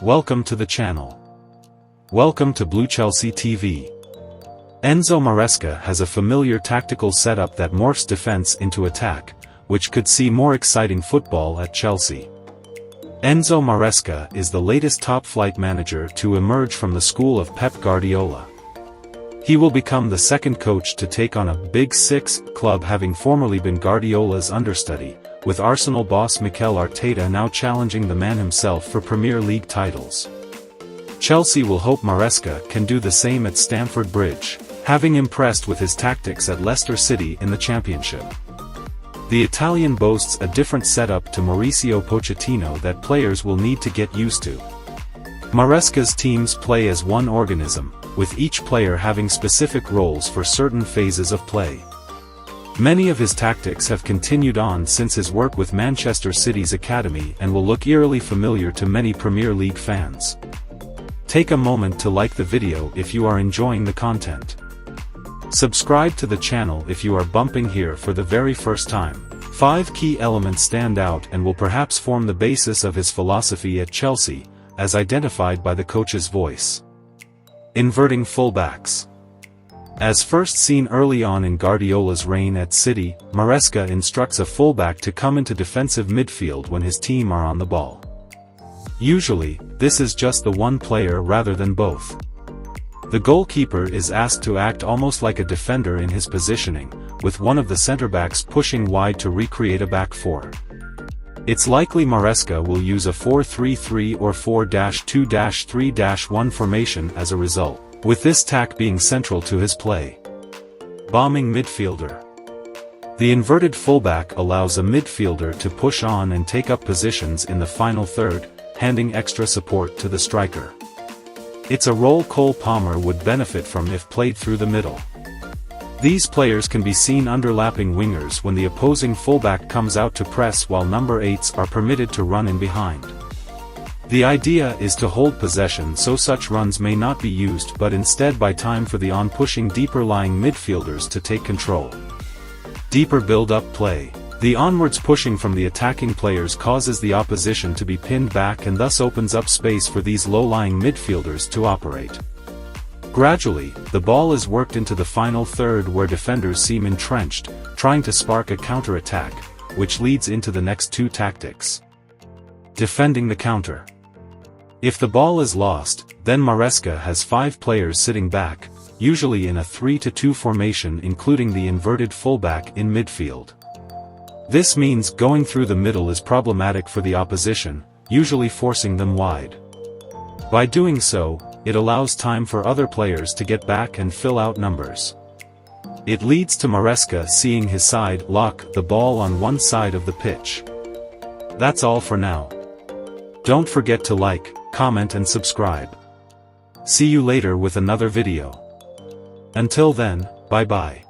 Welcome to the channel. Welcome to Blue Chelsea TV. Enzo Maresca has a familiar tactical setup that morphs defense into attack, which could see more exciting football at Chelsea. Enzo Maresca is the latest top-flight manager to emerge from the school of Pep Guardiola. He will become the second coach to take on a Big Six club, having formerly been Guardiola's understudy, with Arsenal boss Mikel Arteta now challenging the man himself for Premier League titles. Chelsea will hope Maresca can do the same at Stamford Bridge, having impressed with his tactics at Leicester City in the Championship. The Italian boasts a different setup to Mauricio Pochettino that players will need to get used to. Maresca's teams play as one organism, with each player having specific roles for certain phases of play. Many of his tactics have continued on since his work with Manchester City's academy and will look eerily familiar to many Premier League fans. Take a moment to like the video if you are enjoying the content. Subscribe to the channel if you are bumping here for the very first time. 5 key elements stand out and will perhaps form the basis of his philosophy at Chelsea, as identified by the coach's voice. Inverting fullbacks. As first seen early on in Guardiola's reign at City, Maresca instructs a fullback to come into defensive midfield when his team are on the ball. Usually, this is just the one player rather than both. The goalkeeper is asked to act almost like a defender in his positioning, with one of the centre-backs pushing wide to recreate a back four. It's likely Maresca will use a 4-3-3 or 4-2-3-1 formation as a result, with this tack being central to his play. Bombing midfielder. The inverted fullback allows a midfielder to push on and take up positions in the final third, handing extra support to the striker. It's a role Cole Palmer would benefit from if played through the middle. These players can be seen underlapping wingers when the opposing fullback comes out to press, while number 8s are permitted to run in behind. The idea is to hold possession so such runs may not be used, but instead buy time for the on-pushing deeper-lying midfielders to take control. Deeper build-up play. The onwards pushing from the attacking players causes the opposition to be pinned back and thus opens up space for these low-lying midfielders to operate. Gradually, the ball is worked into the final third where defenders seem entrenched, trying to spark a counter-attack, which leads into the next two tactics. Defending the counter. If the ball is lost, then Maresca has 5 players sitting back, usually in a 3-2 formation including the inverted fullback in midfield. This means going through the middle is problematic for the opposition, usually forcing them wide. By doing so, it allows time for other players to get back and fill out numbers. It leads to Maresca seeing his side lock the ball on one side of the pitch. That's all for now. Don't forget to like, comment and subscribe. See you later with another video. Until then, bye bye.